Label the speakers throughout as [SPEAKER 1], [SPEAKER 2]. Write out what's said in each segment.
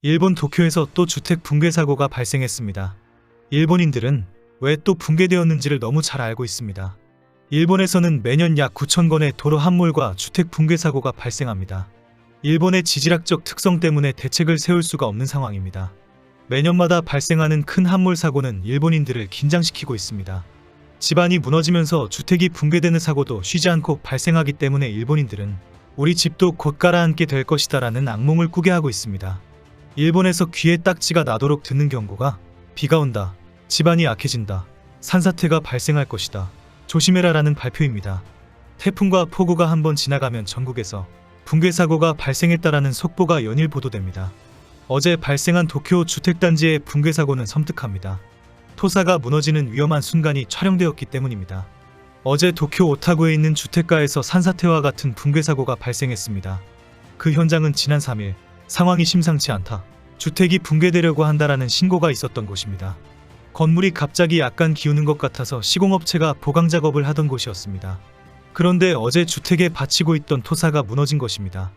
[SPEAKER 1] 일본 도쿄에서 또 주택 붕괴 사고가 발생했습니다. 일본인들은 왜 또 붕괴되었는지를 너무 잘 알고 있습니다. 일본에서는 매년 약 9,000건의 도로 함몰과 주택 붕괴 사고가 발생합니다. 일본의 지질학적 특성 때문에 대책을 세울 수가 없는 상황입니다. 매년마다 발생하는 큰 함몰 사고는 일본인들을 긴장시키고 있습니다. 집안이 무너지면서 주택이 붕괴되는 사고도 쉬지 않고 발생하기 때문에 일본인들은 우리 집도 곧 가라앉게 될 것이다 라는 악몽을 꾸게 하고 있습니다. 일본에서 귀에 딱지가 나도록 듣는 경고가 비가 온다, 집안이 약해진다, 산사태가 발생할 것이다, 조심해라 라는 발표입니다. 태풍과 폭우가 한번 지나가면 전국에서 붕괴 사고가 발생했다라는 속보가 연일 보도됩니다. 어제 발생한 도쿄 주택단지의 붕괴 사고는 섬뜩합니다. 토사가 무너지는 위험한 순간이 촬영되었기 때문입니다. 어제 도쿄 오타구에 있는 주택가에서 산사태와 같은 붕괴 사고가 발생했습니다. 그 현장은 지난 3일 상황이 심상치 않다, 주택이 붕괴되려고 한다라는 신고가 있었던 곳입니다. 건물이 갑자기 약간 기우는 것 같아서 시공업체가 보강 작업을 하던 곳이었습니다. 그런데 어제 주택에 받치고 있던 토사가 무너진 것입니다.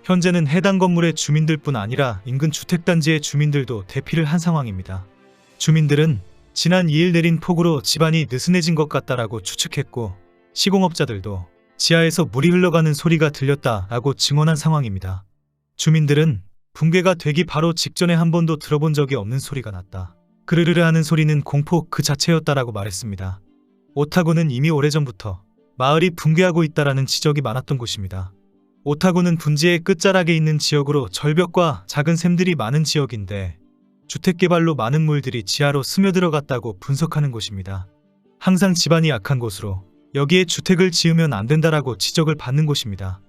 [SPEAKER 1] 현재는 해당 건물의 주민들뿐 아니라 인근 주택단지의 주민들도 대피를 한 상황입니다. 주민들은 지난 2일 내린 폭우로 집안이 느슨해진 것 같다라고 추측했고, 시공업자들도 지하에서 물이 흘러가는 소리가 들렸다라고 증언한 상황입니다. 주민들은 붕괴가 되기 바로 직전에 한 번도 들어본 적이 없는 소리가 났다, 그르르르 하는 소리는 공포 그 자체였다라고 말했습니다. 오타구는 이미 오래전부터 마을이 붕괴하고 있다라는 지적이 많았던 곳입니다. 오타구는 분지의 끝자락에 있는 지역으로 절벽과 작은 샘들이 많은 지역인데 주택개발로 많은 물들이 지하로 스며들어갔다고 분석하는 곳입니다. 항상 집안이 약한 곳으로 여기에 주택을 지으면 안 된다라고 지적을 받는 곳입니다.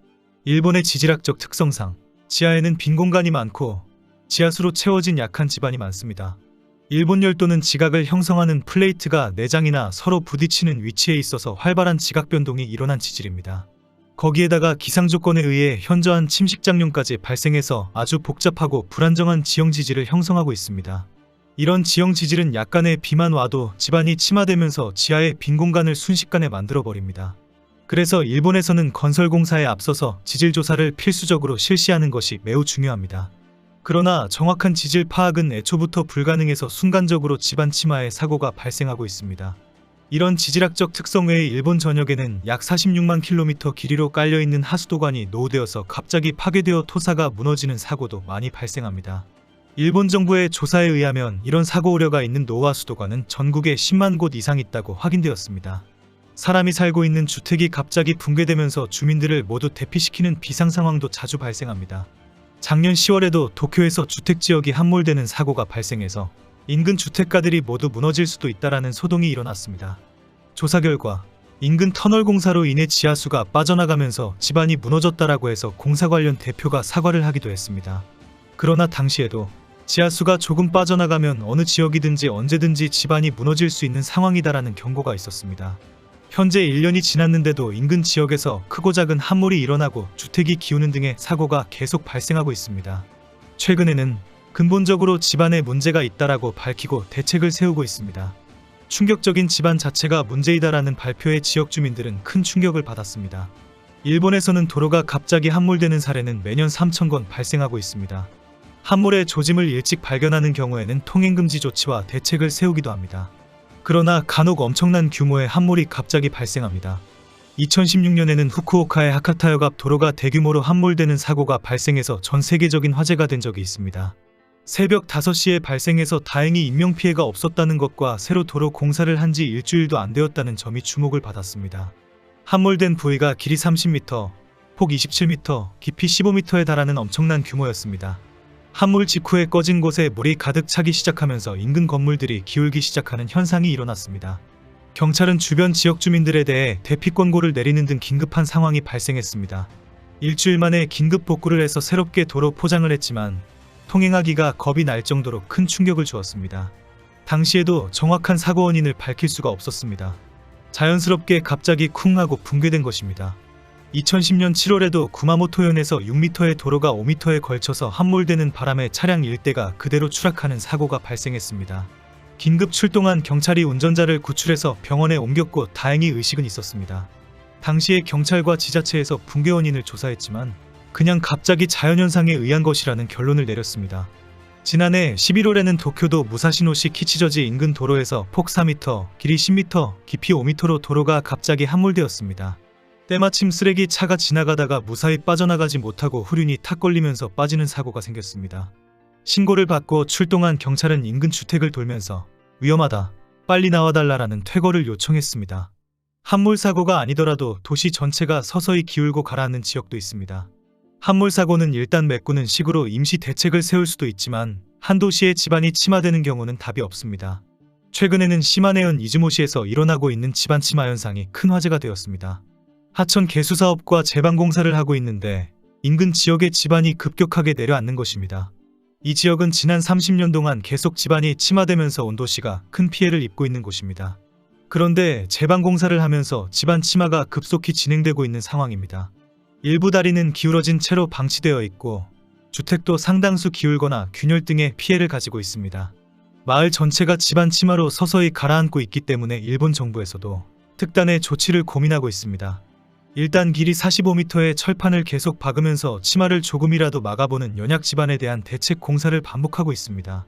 [SPEAKER 1] 일본의 지질학적 특성상 지하에는 빈 공간이 많고 지하수로 채워진 약한 집안이 많습니다. 일본 열도는 지각을 형성하는 플레이트가 내장이나 서로 부딪히는 위치에 있어서 활발한 지각 변동이 일어난 지질입니다. 거기에다가 기상조건에 의해 현저한 침식작용까지 발생해서 아주 복잡하고 불안정한 지형 지질을 형성하고 있습니다. 이런 지형 지질은 약간의 비만 와도 집안이 침하되면서 지하의 빈 공간을 순식간에 만들어버립니다. 그래서 일본에서는 건설공사에 앞서서 지질조사를 필수적으로 실시하는 것이 매우 중요합니다. 그러나 정확한 지질 파악은 애초부터 불가능해서 순간적으로 집안 침하의 사고가 발생하고 있습니다. 이런 지질학적 특성 외에 일본 전역에는 약 46만 킬로미터 길이로 깔려있는 하수도관이 노후되어서 갑자기 파괴되어 토사가 무너지는 사고도 많이 발생합니다. 일본 정부의 조사에 의하면 이런 사고 우려가 있는 노후하수도관은 전국에 10만 곳 이상 있다고 확인되었습니다. 사람이 살고 있는 주택이 갑자기 붕괴되면서 주민들을 모두 대피시키는 비상상황도 자주 발생합니다. 작년 10월에도 도쿄에서 주택지역이 함몰되는 사고가 발생해서 인근 주택가들이 모두 무너질 수도 있다라는 소동이 일어났습니다. 조사 결과 인근 터널 공사로 인해 지하수가 빠져나가면서 집안이 무너졌다라고 해서 공사 관련 대표가 사과를 하기도 했습니다. 그러나 당시에도 지하수가 조금 빠져나가면 어느 지역이든지 언제든지 집안이 무너질 수 있는 상황이다라는 경고가 있었습니다. 현재 1년이 지났는데도 인근 지역에서 크고 작은 함몰이 일어나고 주택이 기우는 등의 사고가 계속 발생하고 있습니다. 최근에는 근본적으로 집안에 문제가 있다라고 밝히고 대책을 세우고 있습니다. 충격적인 집안 자체가 문제이다라는 발표에 지역 주민들은 큰 충격을 받았습니다. 일본에서는 도로가 갑자기 함몰되는 사례는 매년 3,000건 발생하고 있습니다. 함몰의 조짐을 일찍 발견하는 경우에는 통행금지 조치와 대책을 세우기도 합니다. 그러나 간혹 엄청난 규모의 함몰이 갑자기 발생합니다. 2016년에는 후쿠오카의 하카타역 앞 도로가 대규모로 함몰되는 사고가 발생해서 전 세계적인 화제가 된 적이 있습니다. 새벽 5시에 발생해서 다행히 인명피해가 없었다는 것과 새로 도로 공사를 한 지 일주일도 안 되었다는 점이 주목을 받았습니다. 함몰된 부위가 길이 30m, 폭 27m, 깊이 15m에 달하는 엄청난 규모였습니다. 함몰 직후에 꺼진 곳에 물이 가득 차기 시작하면서 인근 건물들이 기울기 시작하는 현상이 일어났습니다. 경찰은 주변 지역 주민들에 대해 대피 권고를 내리는 등 긴급한 상황이 발생했습니다. 일주일 만에 긴급 복구를 해서 새롭게 도로 포장을 했지만 통행하기가 겁이 날 정도로 큰 충격을 주었습니다. 당시에도 정확한 사고 원인을 밝힐 수가 없었습니다. 자연스럽게 갑자기 쿵 하고 붕괴된 것입니다. 2010년 7월에도 구마모토현에서 6m의 도로가 5m에 걸쳐서 함몰되는 바람에 차량 1대가 그대로 추락하는 사고가 발생했습니다. 긴급 출동한 경찰이 운전자를 구출해서 병원에 옮겼고 다행히 의식은 있었습니다. 당시에 경찰과 지자체에서 붕괴 원인을 조사했지만 그냥 갑자기 자연현상에 의한 것이라는 결론을 내렸습니다. 지난해 11월에는 도쿄도 무사시노시 키치저지 인근 도로에서 폭 4m, 길이 10m, 깊이 5m로 도로가 갑자기 함몰되었습니다. 때마침 쓰레기 차가 지나가다가 무사히 빠져나가지 못하고 후륜이 탁 걸리면서 빠지는 사고가 생겼습니다. 신고를 받고 출동한 경찰은 인근 주택을 돌면서 위험하다, 빨리 나와달라라는 퇴거를 요청했습니다. 함몰 사고가 아니더라도 도시 전체가 서서히 기울고 가라앉는 지역도 있습니다. 함몰 사고는 일단 메꾸는 식으로 임시 대책을 세울 수도 있지만 한 도시의 집안이 침하되는 경우는 답이 없습니다. 최근에는 시마네현 이즈모시에서 일어나고 있는 집안 침하 현상이 큰 화제가 되었습니다. 하천 개수 사업과 제방 공사를 하고 있는데 인근 지역의 집안이 급격하게 내려앉는 것입니다. 이 지역은 지난 30년 동안 계속 집안이 침하되면서 온 도시가 큰 피해를 입고 있는 곳입니다. 그런데 제방 공사를 하면서 집안 침하가 급속히 진행되고 있는 상황입니다. 일부 다리는 기울어진 채로 방치되어 있고 주택도 상당수 기울거나 균열 등의 피해를 가지고 있습니다. 마을 전체가 집안 침하로 서서히 가라앉고 있기 때문에 일본 정부에서도 특단의 조치를 고민하고 있습니다. 일단 길이 45m의 철판을 계속 박으면서 침하를 조금이라도 막아보는 연약 집안에 대한 대책 공사를 반복하고 있습니다.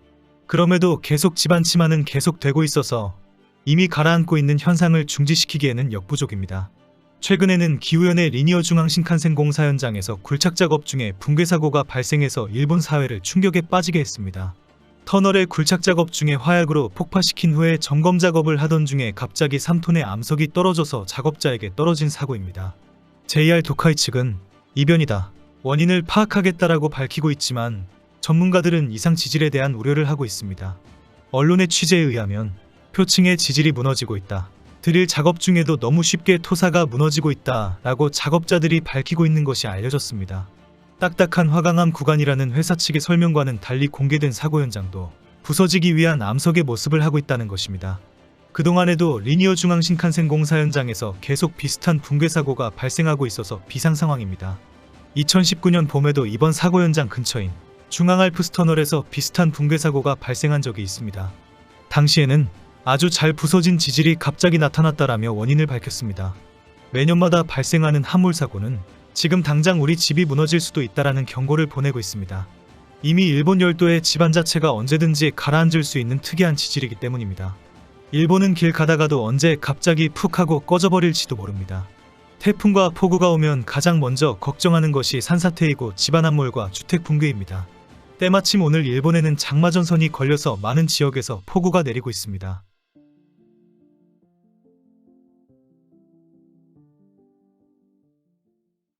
[SPEAKER 1] 그럼에도 계속 집안 침하는 계속되고 있어서 이미 가라앉고 있는 현상을 중지시키기에는 역부족입니다. 최근에는 기후현의 리니어 중앙 신칸센 공사 현장에서 굴착 작업 중에 붕괴 사고가 발생해서 일본 사회를 충격에 빠지게 했습니다. 터널의 굴착 작업 중에 화약으로 폭파시킨 후에 점검 작업을 하던 중에 갑자기 3톤의 암석이 떨어져서 작업자에게 떨어진 사고입니다. JR 도카이 측은 이변이다, 원인을 파악하겠다라고 밝히고 있지만 전문가들은 이상 지질에 대한 우려를 하고 있습니다. 언론의 취재에 의하면 표층의 지질이 무너지고 있다, 드릴 작업 중에도 너무 쉽게 토사가 무너지고 있다 라고 작업자들이 밝히고 있는 것이 알려졌습니다. 딱딱한 화강암 구간이라는 회사 측의 설명과는 달리 공개된 사고 현장도 부서지기 위한 암석의 모습을 하고 있다는 것입니다. 그동안에도 리니어 중앙 신칸센 공사 현장에서 계속 비슷한 붕괴 사고가 발생하고 있어서 비상 상황입니다. 2019년 봄에도 이번 사고 현장 근처인 중앙알프스 터널에서 비슷한 붕괴 사고가 발생한 적이 있습니다. 당시에는 아주 잘 부서진 지질이 갑자기 나타났다라며 원인을 밝혔습니다. 매년마다 발생하는 함몰 사고는 지금 당장 우리 집이 무너질 수도 있다라는 경고를 보내고 있습니다. 이미 일본 열도의 집안 자체가 언제든지 가라앉을 수 있는 특이한 지질이기 때문입니다. 일본은 길 가다가도 언제 갑자기 푹 하고 꺼져버릴지도 모릅니다. 태풍과 폭우가 오면 가장 먼저 걱정하는 것이 산사태이고 집안 함몰과 주택 붕괴입니다. 때마침 오늘 일본에는 장마전선이 걸려서 많은 지역에서 폭우가 내리고 있습니다.